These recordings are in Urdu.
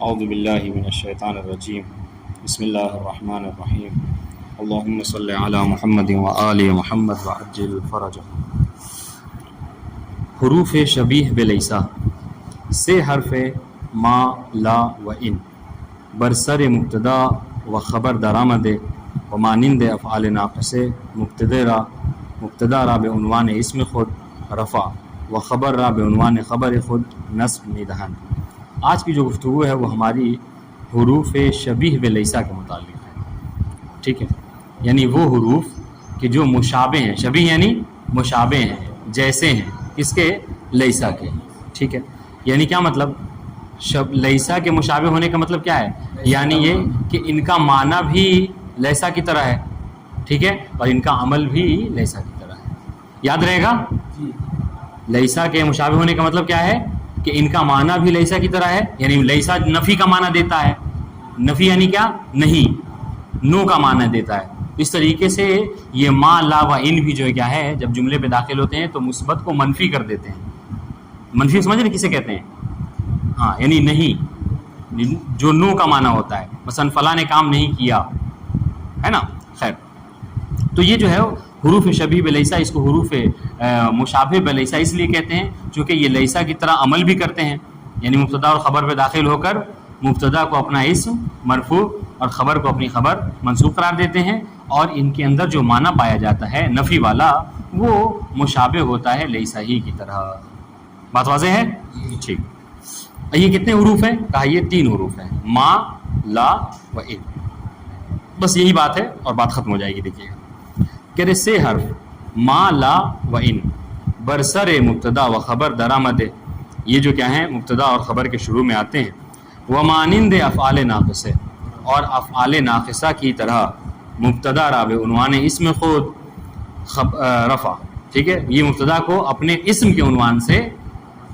اعوذ باللہ من الشیطان الرجیم بسم اللہ الرحمن الرحیم اللہم صلی علی محمد وآل محمد وعجل فرجہ۔ حروف شبیہ بلیسا سے حرف ما لا و ان برسر مبتدا و خبر درآمد و مانند افعال ناقصے مبتدا را بعنوان اسم خود رفع و خبر را بعنوان خبر خود نصب میدہن۔ آج کی جو گفتگو ہے وہ ہماری حروف شبیہ بلیسا کے متعلق ہے، ٹھیک ہے، یعنی وہ حروف کہ جو مشابہ ہیں، شبیہ یعنی مشابہ ہیں، جیسے ہیں اس کے لیسا کے، ٹھیک ہے، یعنی کیا مطلب لیسا کے مشابہ ہونے کا مطلب کیا ہے، یعنی یہ کہ ان کا معنی بھی لیسا کی طرح ہے، ٹھیک ہے، اور ان کا عمل بھی لیسا کی طرح ہے۔ یاد رہے گا لیسا کے مشابہ ہونے کا مطلب کیا ہے کہ ان کا معنی بھی لیسا کی طرح ہے، یعنی لیسا نفی کا معنی دیتا ہے، نفی یعنی کیا، نہیں، نو کا معنی دیتا ہے۔ اس طریقے سے یہ ما لا و ان بھی جو ہے کیا ہے، جب جملے پہ داخل ہوتے ہیں تو مثبت کو منفی کر دیتے ہیں۔ منفی سمجھ رہے کسے کہتے ہیں؟ ہاں، یعنی نہیں، جو نو کا معنی ہوتا ہے، مثلا فلاں نے کام نہیں کیا ہے نا۔ خیر، تو یہ جو ہے حروف شبیہ بلیسا، اس کو حروف مشابہ بلیسا اس لیے کہتے ہیں چونکہ یہ لیسا کی طرح عمل بھی کرتے ہیں، یعنی مبتدا اور خبر پہ داخل ہو کر مبتدا کو اپنا اسم مرفوع اور خبر کو اپنی خبر منصوب قرار دیتے ہیں، اور ان کے اندر جو معنی پایا جاتا ہے نفی والا وہ مشابہ ہوتا ہے لیسا ہی کی طرح۔ بات واضح ہے؟ ٹھیک۔ یہ کتنے حروف ہیں؟ کہا یہ 3 حروف ہیں، ما لا و ان۔ بس یہی بات ہے اور بات ختم ہو جائے گی۔ دیکھیے گا کہ رہے سے حرف ما لا و ان برسر مبتدا و خبر درآمد، یہ جو کیا ہیں مبتدا اور خبر کے شروع میں آتے ہیں، و مانند افعال ناقصے، اور افعال ناقصہ کی طرح مبتدا را بعنوان اسم خود رفع، ٹھیک ہے، یہ مبتدا کو اپنے اسم کے عنوان سے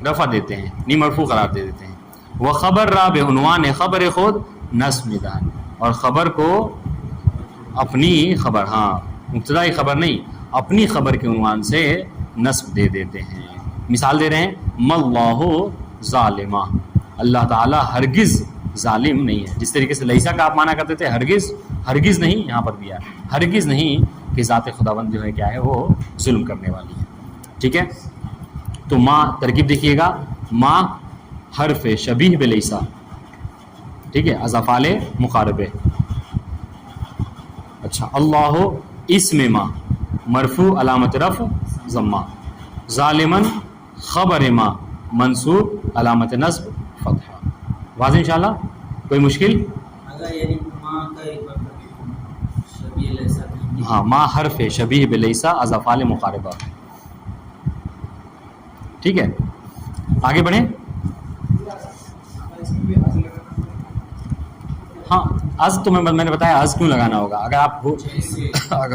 رفع دیتے ہیں، نہیں مرفوع قرار دے دیتے ہیں۔ و خبر را بعنوان خبر خود نصب میدان، اور خبر کو اپنی خبر، ہاں مبتدائی خبر نہیں، اپنی خبر کے عنوان سے نصب دے دیتے ہیں۔ مثال دے رہے ہیں، مَاللَّهُ ظالمہ، اللہ تعالیٰ ہرگز ظالم نہیں ہے۔ جس طریقے سے لیسا کا آپ معنی کرتے تھے ہرگز، ہرگز نہیں، یہاں پر بھی ہے ہرگز نہیں کہ ذات خداوند جو ہے کیا ہے وہ ظلم کرنے والی ہے، ٹھیک ہے۔ تو ما ترکیب دیکھیے گا، ما حرف شبیہ بلیسا، ٹھیک ہے، از افعال مقاربے۔ اچھا، اللہ اسم ما مرفوع علامت رفع ضمہ، ظالمن خبر ما منصوب علامت نصب فتحہ۔ واضح انشاءاللہ؟ کوئی مشکل؟ ہاں، ما حرف شبیہ بلیسا از افعال مقاربہ، ٹھیک ہے۔ آگے بڑھیں۔ ہاں، از تو میں نے بتایا از کیوں لگانا ہوگا، اگر آپ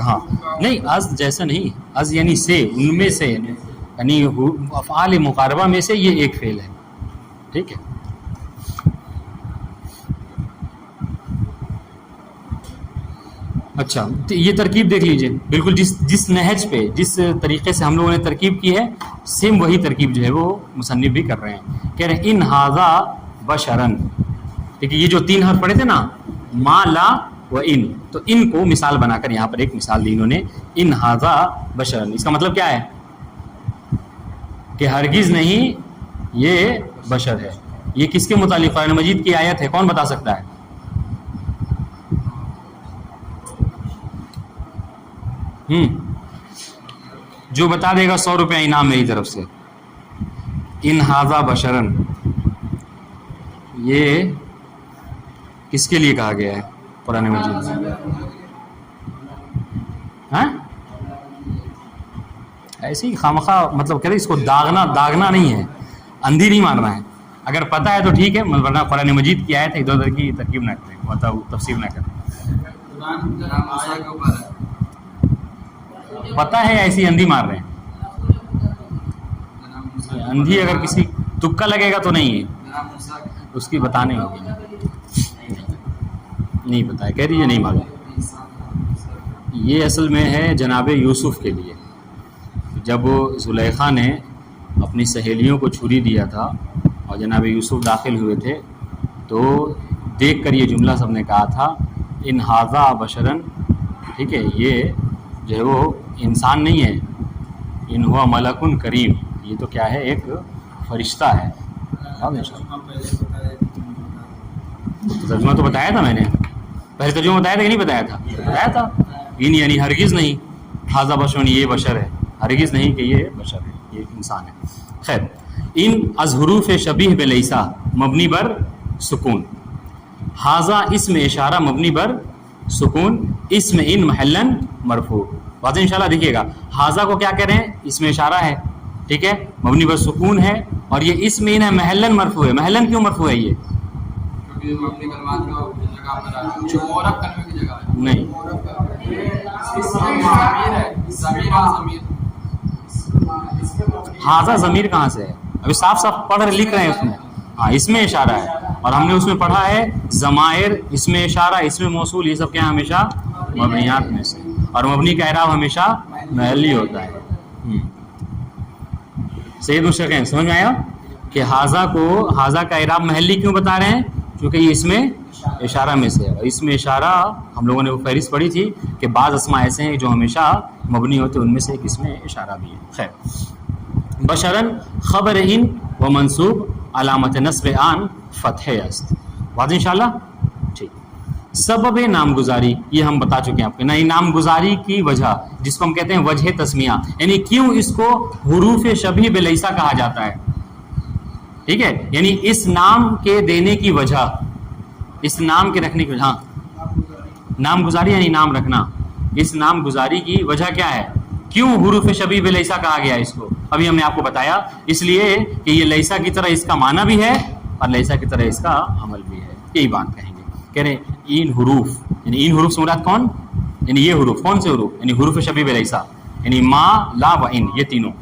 ہاں نہیں، از جیسا نہیں، از یعنی سے، ان میں سے، یعنی افعال مقاربہ میں سے یہ ایک فعل ہے، ٹھیک ہے۔ اچھا، یہ ترکیب دیکھ لیجئے، بالکل جس نہج پہ، جس طریقے سے ہم لوگوں نے ترکیب کی ہے، سیم وہی ترکیب جو ہے وہ مصنف بھی کر رہے ہیں۔ کہہ رہے ہیں ان ھذا بشرن، ٹھیک ہے، یہ جو 3 حرف پڑھے تھے نا، ما لا و ان، تو ان کو مثال بنا کر یہاں پر ایک مثال دی انہوں نے، ان ھذا بشرن، اس کا مطلب کیا ہے کہ ہرگز نہیں یہ بشر ہے۔ یہ کس کے متعلق قرآن مجید کی آیت ہے، کون بتا سکتا ہے؟ جو بتا دے گا 100 روپیہ انعام میری طرف سے۔ ان ھذا بشرن، یہ کس کے لیے کہا گیا ہے قرآن مجید میں؟ ہاں، ایسے ہی خامخواہ مطلب کہتے اس کو داغنا نہیں ہے، اندھی نہیں مارنا ہے۔ اگر پتہ ہے تو ٹھیک ہے، ورنہ قرآن مجید کی آیت ہے، ادھر ادھر کی ترکیب نہ کریں، مطلب تفسیر نہ کریں۔ پتہ ہے ایسی اندھی مار رہے ہیں، اندھی اگر کسی تکا لگے گا تو نہیں ہے، اس کی بتانے ہوگی، نہیں پتہ ہے، کہہ دیجیے نہیں معلوم۔ یہ اصل میں ہے جناب یوسف کے لیے، جب زلیخا نے اپنی سہیلیوں کو چھری دیا تھا اور جناب یوسف داخل ہوئے تھے تو دیکھ کر یہ جملہ سب نے کہا تھا ان ھذا بشرن، ٹھیک ہے، یہ جو ہے وہ انسان نہیں ہے، ان ہوا ملکن کریم، یہ تو کیا ہے، ایک فرشتہ ہے. ترجمہ تو بتایا تھا میں نے، پہلے ترجمہ بتایا تھا کہ نہیں بتایا تھا؟ بتایا تھا. ان یعنی ہرگز نہیں، ھذا بشرن یہ بشر ہے، ہرگز نہیں کہ یہ بشر ہے، یہ انسان ہے. خیر، ان از حروف شبیہ بلیسا مبنی بر سکون، ھذا اسم اشارہ مبنی بر سکون، اسم ان محلن مرفوع. واضح انشاءاللہ دیکھیے گا، ھذا کو کیا کہہ رہے ہیں، اسم اشارہ ہے، ٹھیک ہے، مبنی بر سکون ہے، اور یہ اسم ان ہے محلن مرفوع ہے. محلن کیوں مرفوع ہے؟ یہ نہیں، ھذا ضمیر کہاں سے ہے؟ ابھی صاف صاف پڑھ رہے لکھ رہے ہیں اس میں. ہاں، اس میں اشارہ ہے، اور ہم نے اس میں پڑھا ہے ضمائر، اس میں اشارہ، اس میں موصول، یہ سب کیا ہمیشہ مبنیات میں سے، اور مبنی کا اعراب ہمیشہ محلی ہوتا ہے. سید مشرقین سمجھ میں آیا کہ ھذا کا اعراب محلی کیوں بتا رہے ہیں؟ کیونکہ یہ اس میں اشارہ میں سے ہے، اور اس میں اشارہ ہم لوگوں نے وہ فہرست پڑھی تھی کہ بعض اسماء ایسے ہیں جو ہمیشہ مبنی ہوتے، ان میں سے ایک اس میں اشارہ بھی ہے. خیر، بشرن خبر ان و منصوب علامت نصب آن فتح است. واضح انشاءاللہ؟ ٹھیک. سبب نامگزاری یہ ہم بتا چکے ہیں آپ کو، نہیں، نامگزاری کی وجہ جس کو ہم کہتے ہیں وجہ تسمیہ، یعنی کیوں اس کو حروف شبیہ بلیسا کہا جاتا ہے. ٹھیک ہے، یعنی اس نام کے دینے کی وجہ، اس نام کے رکھنے کی وجہ. ہاں، نام گزاری یعنی نام رکھنا، اس نام گزاری کی وجہ کیا ہے، کیوں حروف شبیہ بلیسا کہا گیا اس کو؟ ابھی ہم نے آپ کو بتایا، اس لیے کہ یہ لیسا کی طرح اس کا معنی بھی ہے اور لیسا کی طرح اس کا عمل بھی ہے. یہی بات کہیں گے، کہہ رہے ہیں ان حروف، یعنی ان حروف سے مراد کون، یعنی یہ حروف، کون سے حروف، یعنی حروف شبیہ بلیسا، یعنی ما، لا و ان، یہ تینوں.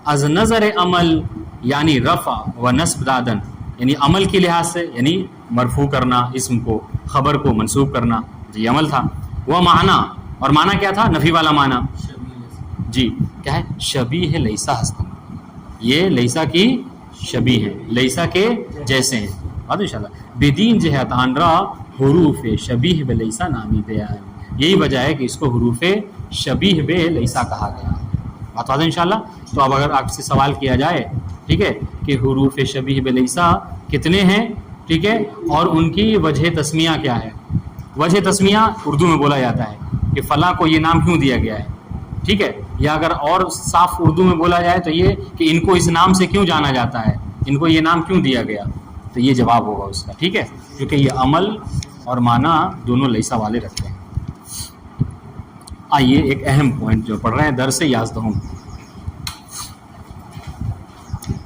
از نظر عمل یعنی رفع و نصب دادن، یعنی عمل کے لحاظ سے، یعنی مرفوع کرنا اسم کو، خبر کو منصوب کرنا، یہ عمل تھا. وہ معنی، اور معنی کیا تھا، نفی والا معنی. جی کیا ہے، شبیہ لیسا ہستن، یہ لیسا کی شبیہ ہے، لیسا کے جیسے ہیں. بات انشاءاللہ بدین جہت آن را حروف شبیہ بلیسا نامی دیا ہے، یہی وجہ ہے کہ اس کو حروف شبیہ بلیسا کہا گیا. بات واضح انشاءاللہ. تو اب اگر آپ سے سوال کیا جائے، ٹھیک ہے، کہ حروف شبیہ بلیسا کتنے ہیں، ٹھیک ہے، اور ان کی وجہ تسمیہ کیا ہے. وجہ تسمیہ اردو میں بولا جاتا ہے کہ فلاں کو یہ نام کیوں دیا گیا ہے، ٹھیک ہے، یا اگر اور صاف اردو میں بولا جائے تو یہ کہ ان کو اس نام سے کیوں جانا جاتا ہے، ان کو یہ نام کیوں دیا گیا، تو یہ جواب ہوگا اس کا. ٹھیک ہے، کیونکہ یہ عمل اور معنی دونوں لیسا والے رکھتے ہیں. آئیے ایک اہم پوائنٹ جو پڑھ رہے ہیں درس یازدہم.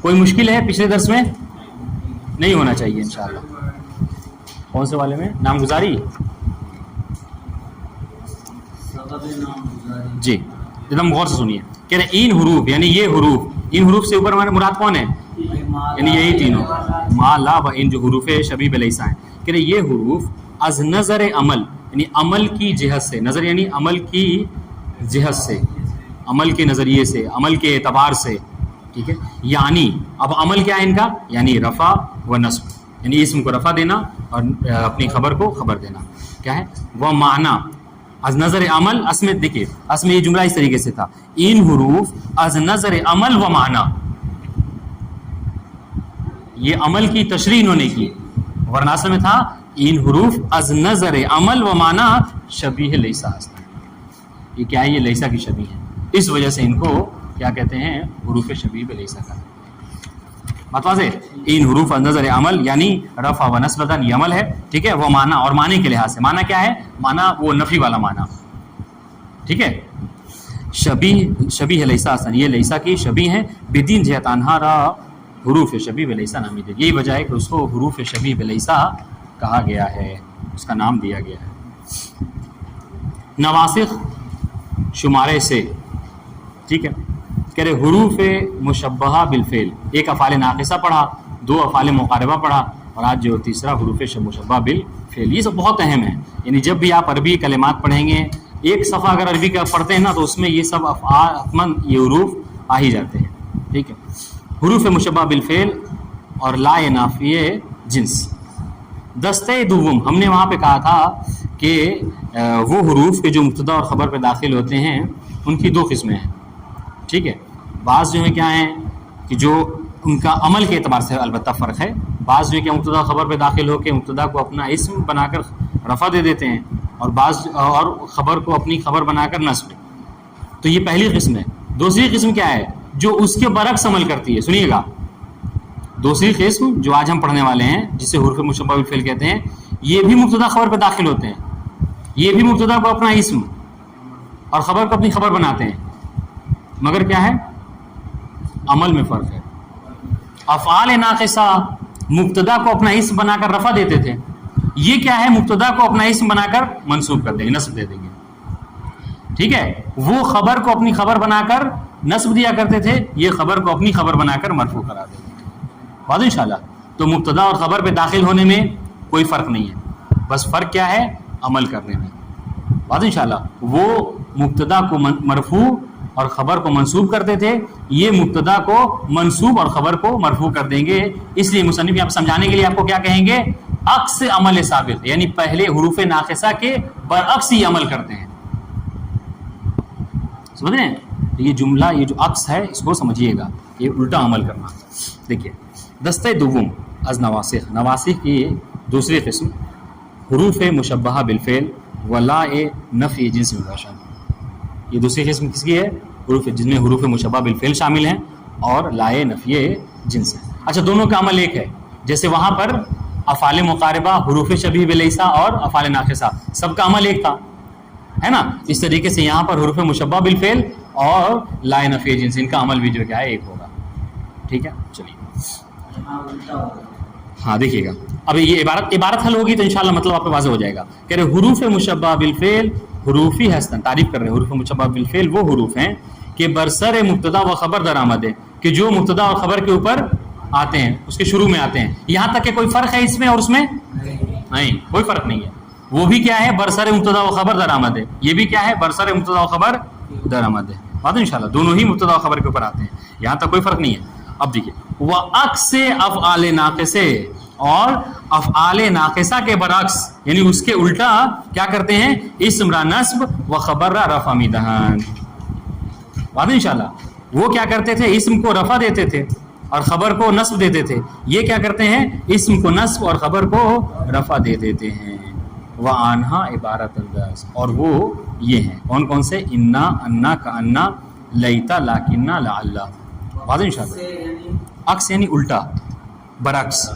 کوئی مشکل ہے پچھلے درس میں؟ نہیں ہونا چاہیے انشاءاللہ. کون سے والے میں؟ نام گزاری. جی ایک دم غور سے سنیے، کہہ رہے ہیں ان حروف، یعنی یہ حروف، ان حروف سے اوپر ہمارے مراد کون ہے، یعنی یہی تینوں ما، لا و ان، جو حروف شبیہ بلیسا ہیں. کہہ رہے یہ حروف از نظر عمل، یعنی عمل کی جہت سے، نظر یعنی عمل کی جہت سے، عمل کے نظریے سے، عمل کے اعتبار سے، ٹھیک ہے. یعنی اب عمل کیا ہے ان کا، یعنی رفع و نصب، یعنی اسم کو رفع دینا اور اپنی خبر کو خبر دینا. کیا ہے وہ معنی از نظر عمل. اس میں دیکھیے، اس میں یہ جملہ اس طریقے سے تھا، ان حروف از نظر عمل و معنی، یہ عمل کی تشریح انہوں نے کی، ورنہ اصل میں تھا ان حروف از نظر عمل و معنی شبیہ لیسا ہستن. یہ کیا ہے، یہ لیسا کی شبیہ ہے، اس وجہ سے ان کو کیا کہتے ہیں، حروف شبیہ بلیسا کا. بات واضح. ان حروف از نظر عمل یعنی رفع و نصب یہ عمل ہے، ٹھیک ہے. وہ معنی، اور معنی کے لحاظ سے معنی کیا ہے، معنی وہ نفی والا معنی، ٹھیک ہے. شبیہ لیسا ہستن، یہ لیسا کی شبیہ ہیں. بدین جہت آنہا را حروف شبیہ بلیسا نامی دے، یہی وجہ ہے کہ اس کو حروف شبیہ بلیسا کہا گیا ہے، اس کا نام دیا گیا ہے. نواسخ شمارے سے، ٹھیک ہے. کہہ رہے حروف مشبہہ بالفعل، ایک افعال ناقصہ پڑھا، دو افعال مقاربہ پڑھا، اور آج جو تیسرا حروف مشبہہ بالفعل. یہ سب بہت اہم ہے، یعنی جب بھی آپ عربی کلمات پڑھیں گے، ایک صفحہ اگر عربی کا پڑھتے ہیں نا تو اس میں یہ سب افعال حتماً یہ حروف آ ہی جاتے ہیں، ٹھیک ہے. حروف مشبہہ بالفعل اور لا نافیہ جنس. دستے دوم ہم نے وہاں پہ کہا تھا کہ وہ حروف کے جو مبتدا اور خبر پہ داخل ہوتے ہیں ان کی دو قسمیں ہیں. ٹھیک ہے, بعض جو ہے کیا ہیں کہ جو ان کا عمل کے اعتبار سے البتہ فرق ہے. بعض جو ہے کہ مبتدا اور خبر پہ داخل ہو کے مبتدا کو اپنا اسم بنا کر رفع دے دیتے ہیں, اور بعض اور خبر کو اپنی خبر بنا کر نصب. تو یہ پہلی قسم ہے. دوسری قسم کیا ہے, جو اس کے برعکس عمل کرتی ہے. سنیے گا, دوسری قسم جو آج ہم پڑھنے والے ہیں جسے حروف مشبہ بالفعل کہتے ہیں, یہ بھی مبتدا خبر پہ داخل ہوتے ہیں. یہ بھی مبتدا کو اپنا اسم اور خبر کو اپنی خبر بناتے ہیں, مگر کیا ہے, عمل میں فرق ہے. افعال ناقصہ مبتدا کو اپنا اسم بنا کر رفع دیتے تھے, یہ کیا ہے, مبتدا کو اپنا اسم بنا کر منصوب کر دیں گے, نصب دے دیں گے. ٹھیک ہے, وہ خبر کو اپنی خبر بنا کر نصب دیا کرتے تھے, یہ خبر کو اپنی خبر بنا کر مرفوع کرا دیں گے. واضح انشاءاللہ. تو مبتدا اور خبر پہ داخل ہونے میں کوئی فرق نہیں ہے, بس فرق کیا ہے, عمل کرنے میں. واضح انشاءاللہ. وہ مبتدا کو مرفوع اور خبر کو منصوب کرتے تھے, یہ مبتدا کو منصوب اور خبر کو مرفوع کر دیں گے. اس لیے مصنف یہاں سمجھانے کے لیے آپ کو کیا کہیں گے, عکس عمل سابق, یعنی پہلے حروف ناقصہ کے برعکس ہی عمل کرتے ہیں. سمجھ رہے ہیں؟ یہ جملہ, یہ جو عکس ہے اس کو سمجھیے گا, یہ الٹا عمل کرنا. دیکھیے, دستے دوم از نواسخ, نواسخ کی دوسری قسم حروف مشبہہ بالفعل ولا نفی جنس مباشر. یہ دوسری قسم کس کی ہے, حروف جن میں حروف مشبہ بالفعل شامل ہیں اور لائے نفی جنس ہے. اچھا, دونوں کا عمل ایک ہے. جیسے وہاں پر افعال مقاربہ, حروف شبیہ بلیسا اور افعال ناقصہ, سب کا عمل ایک تھا, ہے نا. اس طریقے سے یہاں پر حروف مشبہ بالفعل اور لائے نفی جنس, ان کا عمل بھی جو کیا ہے, ایک ہوگا. ٹھیک ہے, چلیے. ہاں دیکھیے گا, اب یہ عبارت حل ہوگی تو انشاءاللہ مطلب آپ کو واضح ہو جائے گا. کہہ رہے حروف مشبہ بالفعل حروفی ہستن, تعریف کر رہے ہیں. حروف مشبہ بالفعل وہ حروف ہیں کہ برسر مبتدا و خبر درآمد ہے, کہ جو مبتدا اور خبر کے اوپر آتے ہیں, اس کے شروع میں آتے ہیں. یہاں تک کہ کوئی فرق ہے اس میں اور اس میں نہیں, کوئی فرق نہیں ہے. وہ بھی کیا ہے, برسر مبتدا و خبر درآمد ہے. یہ بھی کیا ہے, برسر مبتدا و خبر درآمد ہے. بات انشاءاللہ دونوں ہی مبتدا و خبر کے اوپر آتے ہیں, یہاں تک کوئی فرق نہیں ہے. اب دیکھیے, وہ عکس افعال ناقصے, اور افعال ناقصہ کے برعکس, یعنی اس کے الٹا کیا کرتے ہیں, اسم را نصب و خبر را رفع میدہن. بات انشاءاللہ, وہ کیا کرتے تھے, اسم کو رفع دیتے تھے اور خبر کو نصب دیتے تھے. یہ کیا کرتے ہیں, اسم کو نصب اور خبر کو رفع دے دیتے ہیں. وعنہا عبارت انداز, اور وہ یہ ہیں کون کون سے, انا, انا, کانا, لیتا, لاکنہ, لعلہ. واضح انشاءاللہ. عکس یعنی الٹا, برعکس.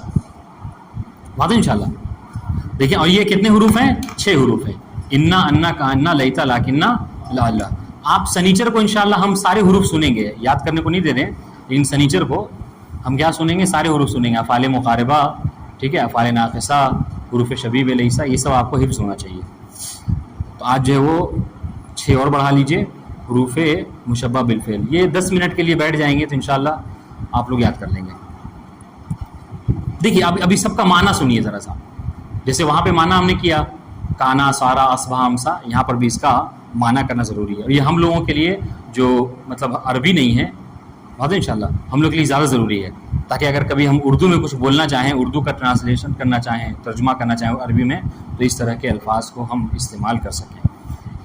واضح انشاءاللہ. دیکھیں, اور یہ کتنے حروف ہیں, 6 حروف ہیں. انا, انا, کانا, لیتا, لاکنہ, لعلہ. آپ سنیچر کو انشاءاللہ ہم سارے حروف سنیں گے, یاد کرنے کو نہیں دے رہے, لیکن سنیچر کو ہم کیا سنیں گے, سارے حروف سنیں گے. افعال مقاربہ, ٹھیک ہے, افعال ناقصہ, حروف شبیہ بلیسا, یہ سب آپ کو حفظ ہونا چاہیے. تو آج جو ہے وہ 6 اور بڑھا لیجئے, حروف مشبہ بالفعل. یہ 10 منٹ کے لیے بیٹھ جائیں گے تو انشاءاللہ آپ لوگ یاد کر لیں گے. دیکھیے, ابھی سب کا معنی سنیے ذرا سا. جیسے وہاں پہ معنی ہم نے کیا, کانا, سارا, اصبح, امسا, یہاں پر بھی اس کا معنی کرنا ضروری ہے. اور یہ ہم لوگوں کے لیے جو مطلب عربی نہیں ہے, بات ہے انشاءاللہ, ہم لوگ کے لیے زیادہ ضروری ہے, تاکہ اگر کبھی ہم اردو میں کچھ بولنا چاہیں, اردو کا ٹرانسلیشن کرنا چاہیں, ترجمہ کرنا چاہیں عربی میں, تو اس طرح کے الفاظ کو ہم استعمال کر سکیں.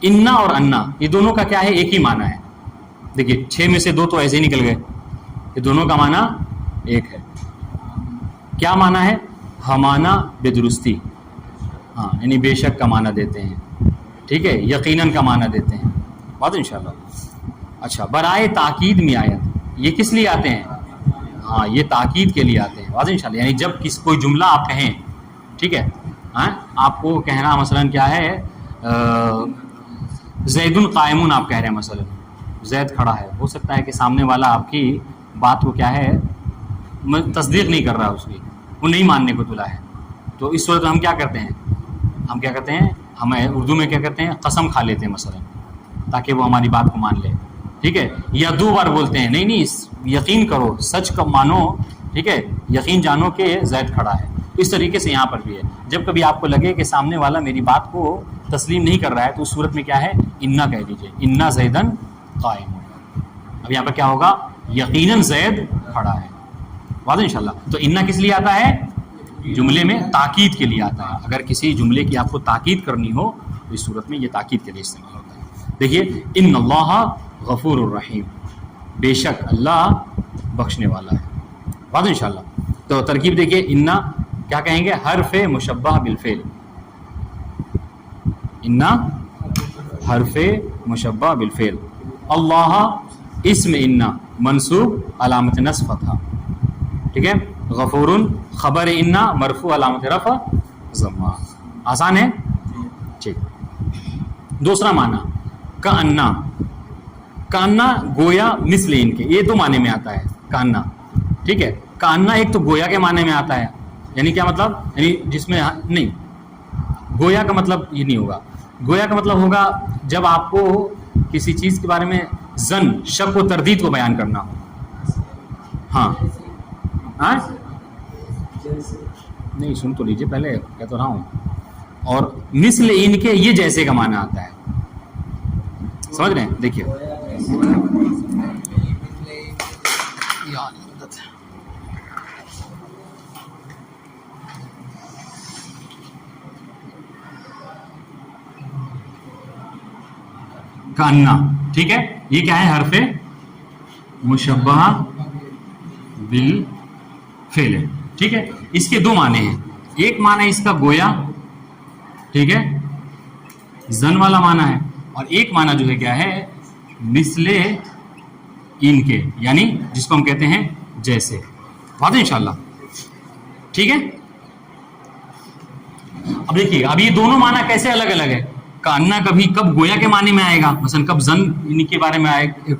انا اور انا, یہ دونوں کا کیا ہے, ایک ہی معنی ہے. دیکھیے, 6 میں سے 2 تو ایسے ہی نکل گئے, یہ دونوں کا معنی ایک ہے. کیا معنی ہے, ہمانا بے درستی, ہاں, یعنی بے شک کا معنی دیتے ہیں. ٹھیک ہے, یقیناً کا معنی دیتے ہیں. بات انشاءاللہ. اچھا, برائے تاکید میں آیت, یہ کس لیے آتے ہیں, ہاں, یہ تاکید کے لیے آتے ہیں. واضح انشاءاللہ, یعنی جب کوئی جملہ آپ کہیں, ٹھیک ہے, ہاں, آپ کو کہنا مثلا کیا ہے, زید قائمون آپ کہہ رہے ہیں, مثلا زید کھڑا ہے. ہو سکتا ہے کہ سامنے والا آپ کی بات کو کیا ہے, تصدیق نہیں کر رہا, اس کی وہ نہیں ماننے کو تلا ہے. تو اس صورت ہم کیا کرتے ہیں, ہم کیا کرتے ہیں, ہمیں اردو میں کیا کرتے ہیں, قسم کھا لیتے ہیں مثلا, تاکہ وہ ہماری بات کو مان لے. ٹھیک ہے, یا 2 بار بولتے ہیں, نہیں, یقین کرو, سچ کا مانو, ٹھیک ہے, یقین جانو کہ زید کھڑا ہے. اس طریقے سے یہاں پر بھی ہے. جب کبھی آپ کو لگے کہ سامنے والا میری بات کو تسلیم نہیں کر رہا ہے, تو اس صورت میں کیا ہے, انا کہہ دیجیے, انا زیدن قائم. اب یہاں پر کیا ہوگا, یقیناً زید کھڑا ہے. واضح انشاءاللہ. تو انا کس لیے آتا ہے, جملے میں تاکید کے لیے آتا ہے. اگر کسی جملے کی آپ کو تاکید کرنی ہو تو اس صورت میں یہ تاکید کے لیے استعمال ہوتا ہے. دیکھیے ان اللہ غفور الرحیم، بے شک اللہ بخشنے والا ہے. بات انشاءاللہ. تو ترکیب دیکھیے، انا کیا کہیں گے؟ حرف مشبہ بالفعل. انا حرف مشبہ بالفعل. اللہ اسم انا منصوب علامت نصب فتحہ. ٹھیک ہے. غفور خبر انا مرفوع علامت رفع ضمہ. آسان ہے. ٹھیک. دوسرا معنی کأنہ. کأنہ گویا مثل ان کے، یہ دو معنی میں آتا ہے کأنہ. ٹھیک ہے. کأنہ ایک تو گویا کے معنی میں آتا ہے، یعنی کیا مطلب؟ یعنی جس میں نہیں، گویا کا مطلب یہ نہیں ہوگا. گویا کا مطلب ہوگا جب آپ کو کسی چیز کے بارے میں ظن، شک و تردید کو بیان کرنا ہو. ہاں ہاں نہیں، سن تو لیجیے پہلے، کہہ تو رہا ہوں. اور مثل ان کے یہ جیسے کا معنی آتا ہے. سمجھ رہے ہیں؟ دیکھیے کأنہ. ٹھیک ہے. یہ کیا ہے؟ حرف مشبہ بالفعل ہے. ٹھیک ہے. اس کے دو معنی ہیں. ایک معنی اس کا گویا، ٹھیک ہے، زن والا معنی ہے. اور ایک معنی جو ہے کیا ہے؟ مثل ان کے، یعنی جس کو ہم کہتے ہیں جیسے. بات ہے انشاءاللہ. ٹھیک ہے. اب دیکھیے، اب یہ دونوں معنی کیسے الگ الگ ہے. کأنہ کبھی کب گویا کے معنی میں آئے گا، مثلا کب زن ان کے بارے میں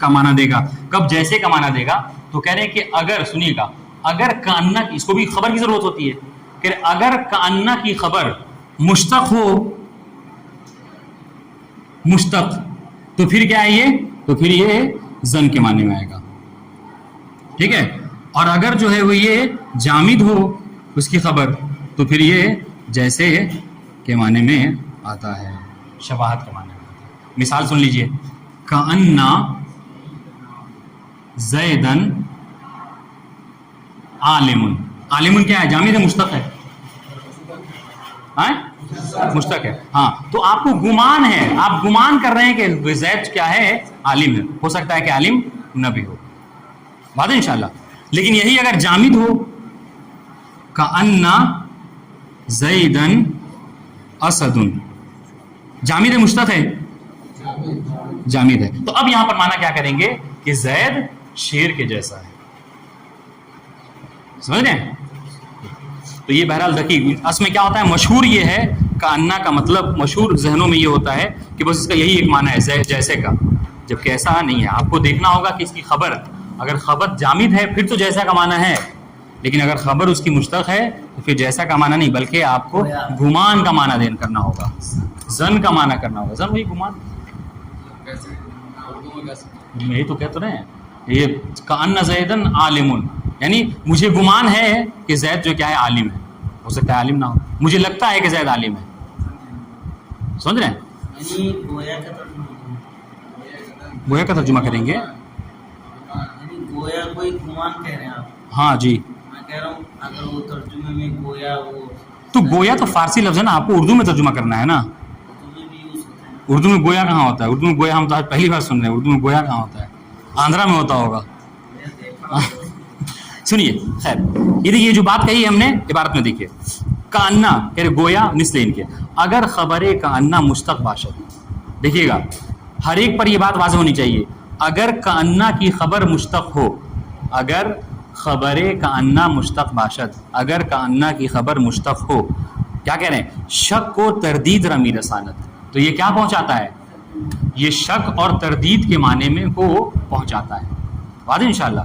کا معنی دے گا، کب جیسے کا معنی دے گا. تو کہہ رہے ہیں کہ اگر، سنیے گا، اگر کأنہ، اس کو بھی خبر کی ضرورت ہوتی ہے، کہ اگر کأنہ کی خبر مشتق ہو، مشتق، تو پھر کیا ہے یہ؟ تو پھر یہ زن کے معنی میں آئے گا. ٹھیک ہے. اور اگر جو ہے وہ یہ جامد ہو اس کی خبر، تو پھر یہ جیسے کے معنی میں آتا ہے، شباہت کے معنی میں آتا ہے. مثال سن لیجئے، کأن زیدن عالم. عالم کیا ہے؟ جامد ہے، مشتق ہے؟ مشتق ہے. ہاں. تو آپ کو گمان ہے، آپ گمان کر رہے ہیں کہ زید کیا ہے؟ عالم ہے. ہو سکتا ہے کہ عالم نہ بھی ہو. بات ہے انشاءاللہ. لیکن یہی اگر جامد ہو، کأن زیدن اسد، جامد ہے، مشتق ہے؟ جامد ہے. تو اب یہاں پر معنی کیا کریں گے کہ زید شیر کے جیسا ہے. سمجھ رہے ہیں؟ تو یہ بہرحال دیکھیے، اس میں کیا ہوتا ہے، مشہور یہ ہے کأنہ کا مطلب، مشہور ذہنوں میں یہ ہوتا ہے کہ بس اس کا یہی ایک معنی ہے جیسے کا، جبکہ ایسا نہیں ہے. آپ کو دیکھنا ہوگا کہ اس کی خبر، اگر خبر جامد ہے پھر تو جیسا کا معنی ہے، لیکن اگر خبر اس کی مشتق ہے تو پھر جیسا کا معنی نہیں، بلکہ آپ کو گمان کا معنی دین کرنا ہوگا، زن کا معنی کرنا ہوگا. زن وہی گمان. یہی تو کہتے رہے ہیں، یہ کأن زیدن عالم، یعنی مجھے گمان ہے کہ زید جو کیا ہے؟ عالم ہے. ہو سکتا ہے عالم نہ ہو، مجھے لگتا ہے کہ زید عالم ہے. سمجھ رہے ہیں؟ گویا کا ترجمہ کریں گے. گویا کوئی گمان کہہ رہے ہیں آپ؟ ہاں جی. میں کہہ رہا ہوں اگر وہ ترجمے میں گویا، وہ تو گویا تو فارسی لفظ ہے نا، آپ کو اردو میں ترجمہ کرنا ہے نا. اردو میں بھی یوز ہوتا ہے. اردو میں گویا کہاں ہوتا ہے؟ اردو میں گویا ہم تو آج پہلی بار سن رہے ہیں. اردو میں گویا کہاں ہوتا ہے؟ آندھرا میں ہوتا ہوگا. سنیے، خیر، یہ جو بات کہی ہم نے عبارت میں دیکھیے، کأنہ کہ گویا مثل ان کے، اگر خبر کأنہ مشتق باشد. دیکھیے گا، ہر ایک پر یہ بات واضح ہونی چاہیے. اگر کأنہ کی خبر مشتق ہو، اگر خبر کأنہ مشتق باشد، اگر کأنہ کی خبر مشتق ہو، کیا کہہ رہے ہیں؟ شک و تردید رمی رسانت. تو یہ کیا پہنچاتا ہے؟ یہ شک اور تردید کے معنی میں کو پہنچاتا ہے. واضح انشاءاللہ.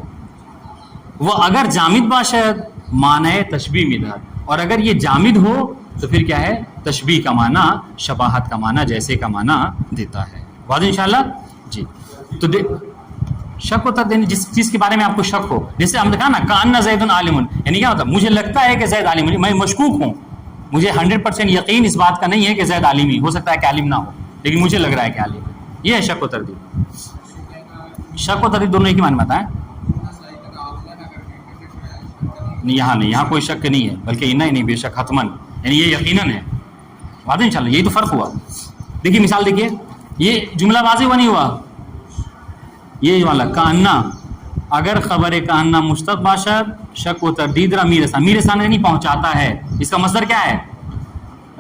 وہ اگر جامد باشد معنی تشبیہ مدحت، اور اگر یہ جامد ہو تو پھر کیا ہے؟ تشبیہ کا معنی، شباہت کا معنی، جیسے کا معنی دیتا ہے. واضح انشاءاللہ. جی. تو شک و تردید، جس چیز کے بارے میں آپ کو شک ہو، جیسے ہم نے کہا نا کأن زید عالم، یعنی کیا ہوتا ہے؟ مجھے لگتا ہے کہ زید عالم، میں مشکوک ہوں، مجھے 100% یقین اس بات کا نہیں ہے کہ زید عالم ہی ہو سکتا ہے کہ عالم نہ ہو، لیکن مجھے لگ رہا ہے کہ عالم ہے. یہ ہے شک و تردید. شک و تردید دونوں ایک ہی معنی میں آتا ہے. نہیں یہاں نہیں، یہاں کوئی شک نہیں ہے، بلکہ انہیں نہیں بے شک حتمن، یعنی یہ یقیناً ہے. واضح انشاءاللہ، یہی تو فرق ہوا. دیکھیے مثال دیکھیے، یہ جملہ واضح ہوا نہیں ہوا؟ یہ والا کاننا، اگر خبر کاننا مشتق باشد شک و تردید را میرسان یعنی پہنچاتا ہے. اس کا مصدر کیا ہے؟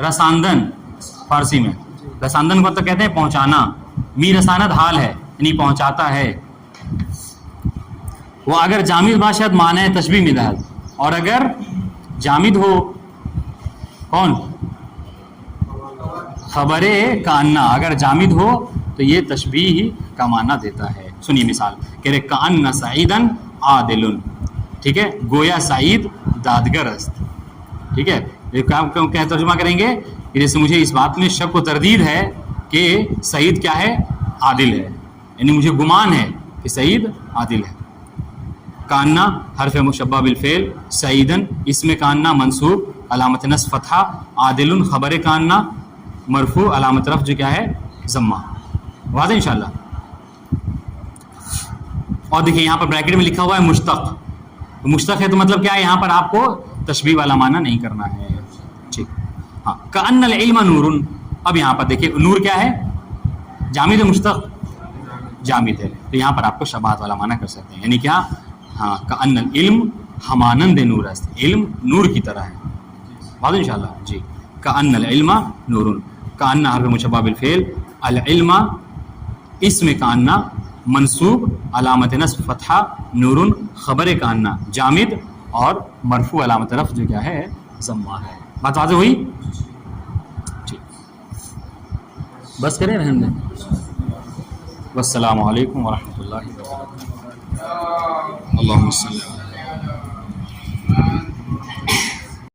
رساندن. فارسی میں رساندن کو تو کہتے ہیں پہنچانا، میرساند حال ہے یعنی پہنچاتا ہے. وہ اگر جامد باشد معنی تشبیہ میں دہد، اور اگر جامد ہو کون؟ خبر کاننا اگر جامد ہو تو یہ تشبیہ کا معنی دیتا ہے. سنیے مثال کہہ رہے کان سعیدن عادل، ٹھیک ہے، گویا سعید دادگر است. ٹھیک ہے، کیا ترجمہ کریں گے؟ جیسے مجھے اس بات میں شک و تردید ہے کہ سعید کیا ہے؟ عادل ہے، یعنی مجھے گمان ہے کہ سعید عادل ہے. کاننا حرف مشبہ بالفعل، سعیدن اسم کاننا منصوب علامت نصب فتحہ، عادل خبر کاننا مرفوع علامت رفع جو کیا ہے؟ ضمہ. واضح انشاءاللہ. اور دیکھیے یہاں پر بریکٹ میں لکھا ہوا ہے مشتق. مشتق ہے تو مطلب کیا ہے؟ یہاں پر آپ کو تشبیہ والا معنی نہیں کرنا ہے. ٹھیک. ہاں کأن العلم نور. اب یہاں پر دیکھیے نور کیا ہے؟ جامد مشتق جامد ہے، تو یہاں پر آپ کو شباہت والا معنی کر سکتے ہیں. یعنی کیا؟ ہاں کأن العلم ہمانند نور است، علم نور کی طرح ہے. واضح انشاءاللہ. جی کأن العلم نور. کأن حرف مشبہ بالفعل، العلم اسم کأن منصوب علامت نصب فتحہ، نور خبر کأن جامد اور مرفوع علامت رفع جو کیا ہے؟ ضمہ ہے. بات واضح ہوئی؟ ٹھیک، بس کریں رحم دیں. والسلام علیکم ورحمۃ اللہ وبرکاتہ. اللہم صلی اللہ